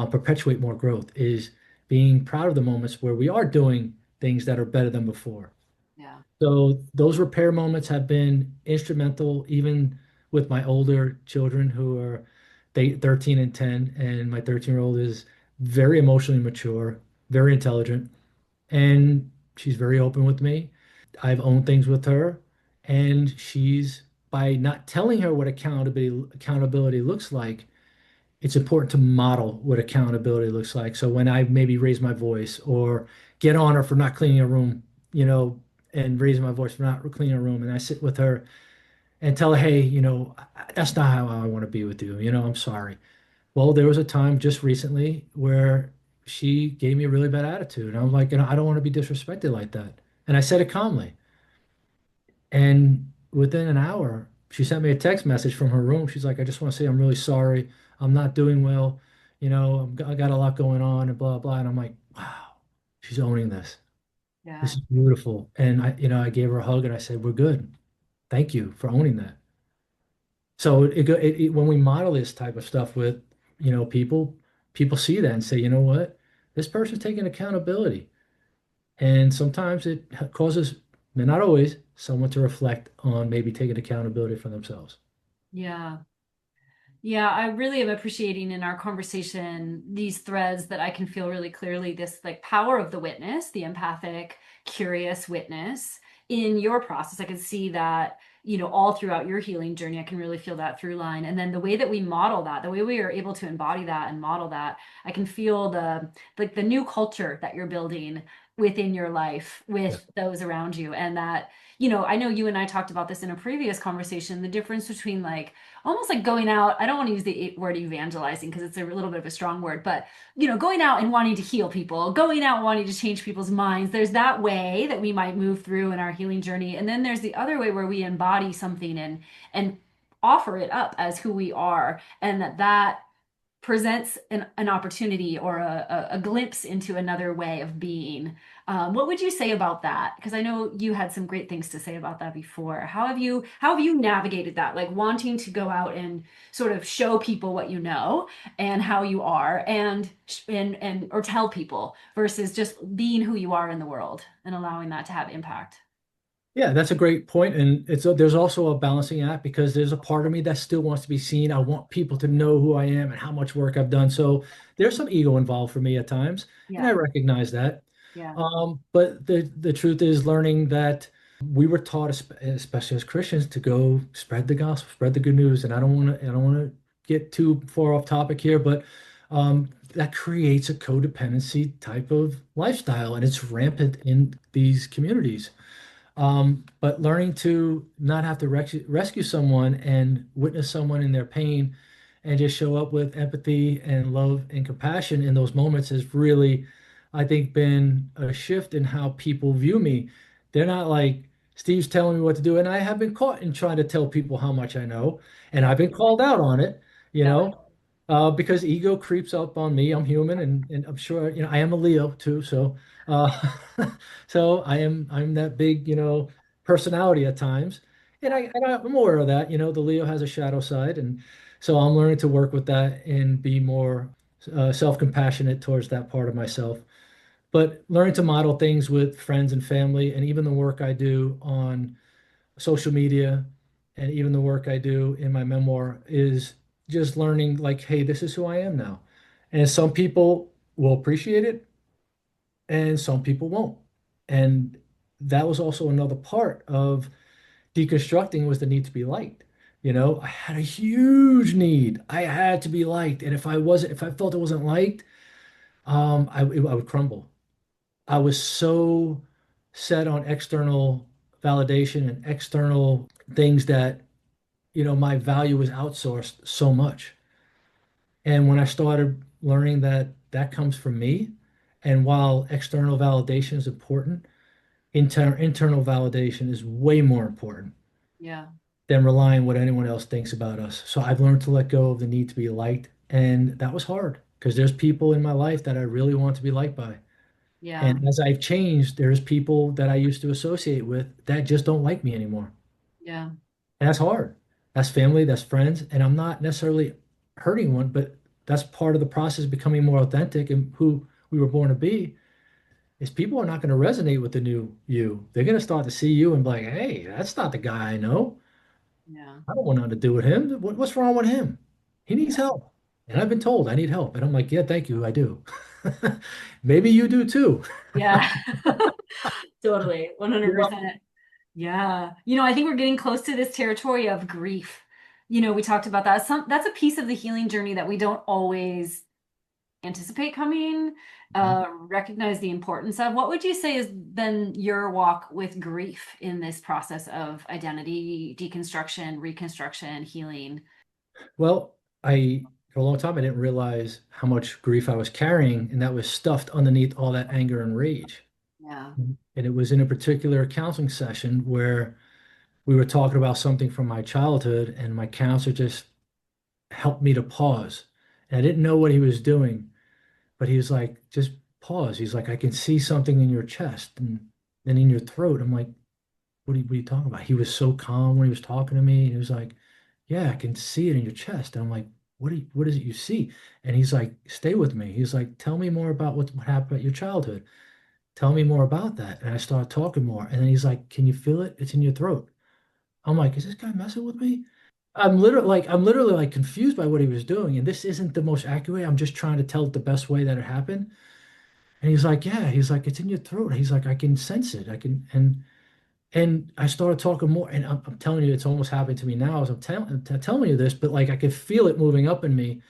perpetuate more growth is being proud of the moments where we are doing things that are better than before.
Yeah.
So those repair moments have been instrumental, even with my older children who are 13 and 10, and my 13-year-old is very emotionally mature, very intelligent, and she's very open with me. I've owned things with her, and she's by not telling her what accountability looks like, it's important to model what accountability looks like. So when I maybe raise my voice or get on her for not cleaning a room, and raising my voice for not cleaning a room, and I sit with her and tell her, "Hey, that's not how I want to be with you. I'm sorry." Well, there was a time just recently where she gave me a really bad attitude. And I was like, I don't want to be disrespected like that. And I said it calmly. And within an hour, she sent me a text message from her room. She's like, "I just want to say I'm really sorry. I'm not doing well. I got a lot going on and blah, blah." And I'm like, wow, she's owning this. This
Yeah.
is beautiful. And I gave her a hug and I said, "We're good. Thank you for owning that." So when we model this type of stuff with, people see that and say, "You know what? This person's taking accountability." And sometimes it causes, but not always, someone to reflect on maybe taking accountability for themselves.
Yeah. Yeah, I really am appreciating in our conversation these threads that I can feel really clearly this like power of the witness, the empathic, curious witness in your process. I can see that, all throughout your healing journey. I can really feel that through line. And then the way that we model that, the way we are able to embody that and model that, I can feel the new culture that you're building within your life
Yeah.
with those around you. And that, I know you and I talked about this in a previous conversation, the difference between like almost like going out. I don't want to use the word evangelizing because it's a little bit of a strong word, but going out and wanting to heal people, going out wanting to change people's minds. There's that way that we might move through in our healing journey. And then there's the other way where we embody something and offer it up as who we are, and that presents an opportunity or a glimpse into another way of being. What would you say about that? Because I know you had some great things to say about that before. How have you navigated that? Like wanting to go out and sort of show people what you know and how you are and or tell people versus just being who you are in the world and allowing that to have impact.
Yeah, that's a great point. And there's also a balancing act because there's a part of me that still wants to be seen. I want people to know who I am and how much work I've done. So there's some ego involved for me at times, and I
Yeah.
recognize that.
Yeah.
But the truth is learning that we were taught, especially as Christians, to go spread the gospel, spread the good news. And I don't want to get too far off topic here, but that creates a codependency type of lifestyle, and it's rampant in these communities. But learning to not have to rescue someone and witness someone in their pain and just show up with empathy and love and compassion in those moments has really, I think, been a shift in how people view me. They're not like Steve's telling me what to do, and I have been caught in trying to tell people how much I know, and
Yeah.
I've been called out on it, you
Yeah.
know, because ego creeps up on me. I'm human, and I'm sure, I am a Leo too, so uh, so I'm that big, personality at times, and I'm aware of that. The Leo has a shadow side, and so I'm learning to work with that and be more self-compassionate towards that part of myself. But learning to model things with friends and family, and even the work I do on social media, and even the work I do in my memoir is just learning, like, hey, this is who I am now. And some people will appreciate it, and some people won't. And that was also another part of deconstructing, was the need to be liked. I had a huge need. I had to be liked. And if I felt it wasn't liked, I would crumble. I was so set on external validation and external things that, my value was outsourced so much. And when I started learning that that comes from me, and while external validation is important, internal validation is way more important
Yeah.
than relying on what anyone else thinks about us. So I've learned to let go of the need to be liked. And that was hard because there's people in my life that I really want to be liked by.
Yeah.
And as I've changed, there's people that I used to associate with that just don't like me anymore.
Yeah.
And that's hard. That's family, that's friends. And I'm not necessarily hurting one, but that's part of the process of becoming more authentic and who we were born to be. Is people are not going to resonate with the new you. They're going to start to see you and be like, hey, that's not the guy I know.
Yeah.
I don't want nothing to do with him. What's wrong with him? He needs
Yeah.
help. And I've been told I need help. And I'm like, yeah, thank you. I do. Maybe you do too.
Yeah. Totally.
You know?
100%. Yeah. I think we're getting close to this territory of grief. We talked about that. That's a piece of the healing journey that we don't always anticipate coming, recognize the importance of. What would you say has been your walk with grief in this process of identity, deconstruction, reconstruction, healing?
Well, for a long time, I didn't realize how much grief I was carrying, and that was stuffed underneath all that anger and rage.
Yeah.
And it was in a particular counseling session where we were talking about something from my childhood, and my counselor just helped me to pause. And I didn't know what he was doing, but he was like, just pause. He's like, I can see something in your chest and in your throat. I'm like, what are you talking about? He was so calm when he was talking to me. He was like, yeah, I can see it in your chest. And I'm like, what is it you see? And he's like, stay with me. He's like, tell me more about what happened at your childhood. Tell me more about that. And I started talking more. And then he's like, can you feel it? It's in your throat. I'm like, is this guy messing with me? I'm literally like confused by what he was doing. And this isn't the most accurate way. I'm just trying to tell it the best way that it happened. And he's like, yeah, he's like, it's in your throat. He's like, I can sense it. I can, and I started talking more, and I'm telling you, it's almost happening to me now as I'm telling you this, but like I could feel it moving up in me.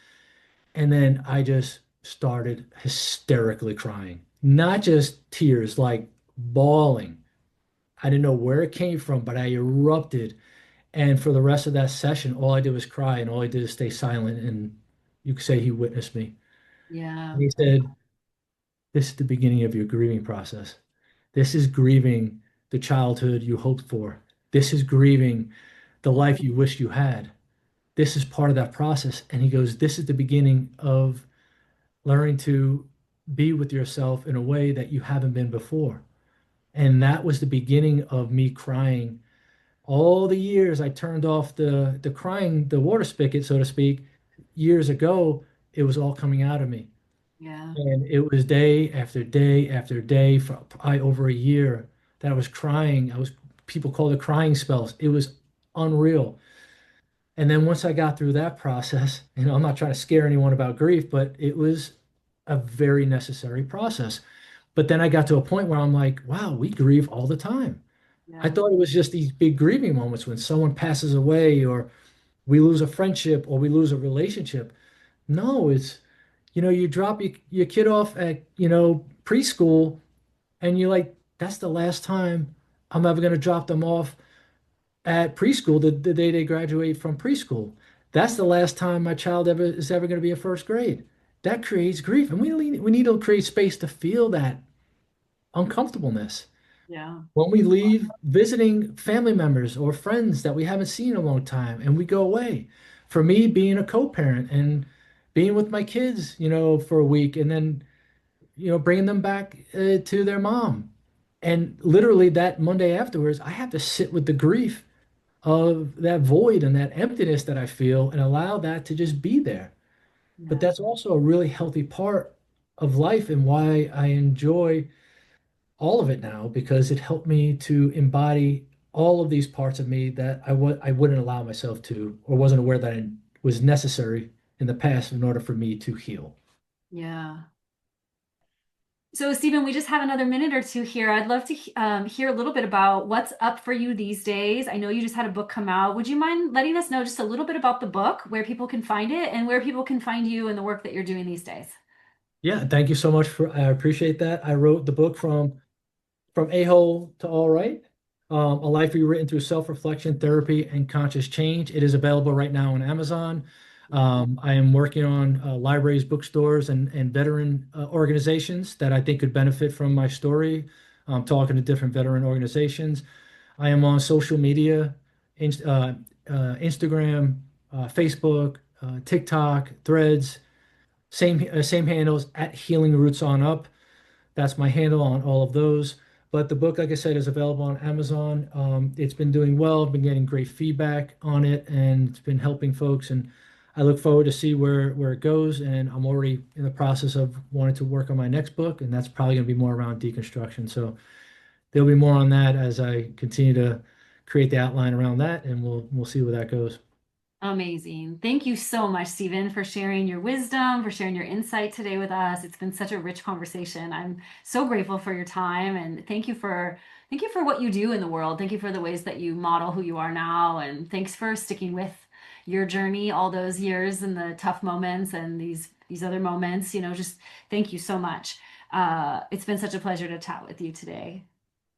And then I just started hysterically crying, not just tears, like bawling. I didn't know where it came from, but I erupted. And for the rest of that session, all I did was cry, and all I did is stay silent. And you could say he witnessed me.
Yeah.
And he said, this is the beginning of your grieving process. This is grieving the childhood you hoped for. This is grieving the life you wish you had. This is part of that process. And he goes, this is the beginning of learning to be with yourself in a way that you haven't been before. And that was the beginning of me crying. All the years I turned off the crying, the water spigot, so to speak, years ago, it was all coming out of me.
Yeah.
And it was day after day after day for probably over a year that I was crying. People call it crying spells. It was unreal. And then once I got through that process, I'm not trying to scare anyone about grief, but it was a very necessary process. But then I got to a point where I'm like, wow, we grieve all the time. I
Yeah.
thought it was just these big grieving moments when someone passes away or we lose a friendship or we lose a relationship. No, you drop your kid off at, preschool, and you're like, that's the last time I'm ever going to drop them off at preschool, the day they graduate from preschool. That's the last time my child is ever going to be in first grade. That creates grief. And we need to create space to feel that uncomfortableness.
Yeah.
When we leave visiting family members or friends that we haven't seen in a long time and we go away. For me, being a co-parent and being with my kids, for a week and then, bringing them back to their mom. And literally that Monday afterwards, I have to sit with the grief of that void and that emptiness that I feel and allow that to just be there. But
Yeah.
that's also a really healthy part of life and why I enjoy all of it now because it helped me to embody all of these parts of me that I wouldn't allow myself to or wasn't aware that it was necessary in the past in order for me to heal.
Yeah. So, Stephen, we just have another minute or two here. I'd love to hear a little bit about what's up for you these days. I know you just had a book come out. Would you mind letting us know just a little bit about the book, where people can find it, and where people can find you and the work that you're doing these days?
Yeah, thank you so much I appreciate that. I wrote the book from a-hole to all right. A life rewritten through self-reflection, therapy, and conscious change. It is available right now on Amazon. I am working on libraries, bookstores, and veteran organizations that I think could benefit from my story. I'm talking to different veteran organizations. I am on social media, Instagram, Facebook, TikTok, Threads, same handles at Healing Roots on Up. That's my handle on all of those. But the book, like I said, is available on Amazon. It's been doing well. I've been getting great feedback on it, and it's been helping folks. And I look forward to see where it goes. And I'm already in the process of wanting to work on my next book, and that's probably going to be more around deconstruction. So there'll be more on that as I continue to create the outline around that, and we'll see where that goes.
Amazing. Thank you so much, Stephen, for sharing your wisdom, for sharing your insight today with us. It's been such a rich conversation. I'm so grateful for your time and thank you for what you do in the world. Thank you for the ways that you model who you are now and thanks for sticking with your journey all those years and the tough moments and these other moments, just thank you so much. It's been such a pleasure to chat with you today.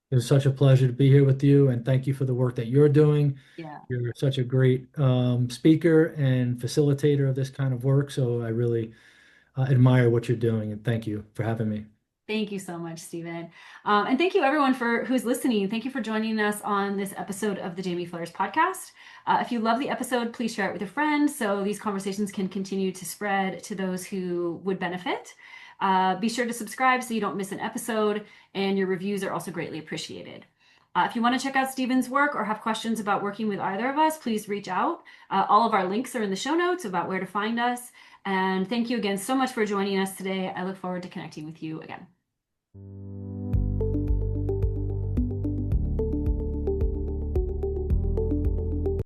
It was such a pleasure to be here with you, and thank you for the work that you're doing.
Yeah.
You're such a great speaker and facilitator of this kind of work. So I really admire what you're doing, and thank you for having me.
Thank you so much, Stephen. And thank you everyone for who's listening. Thank you for joining us on this episode of the Jaime Fleres Podcast. If you love the episode, please share it with a friend so these conversations can continue to spread to those who would benefit. Be sure to subscribe so you don't miss an episode, and your reviews are also greatly appreciated. If you want to check out Stephen's work or have questions about working with either of us, please reach out. All of our links are in the show notes about where to find us. And thank you again so much for joining us today. I look forward to connecting with you again.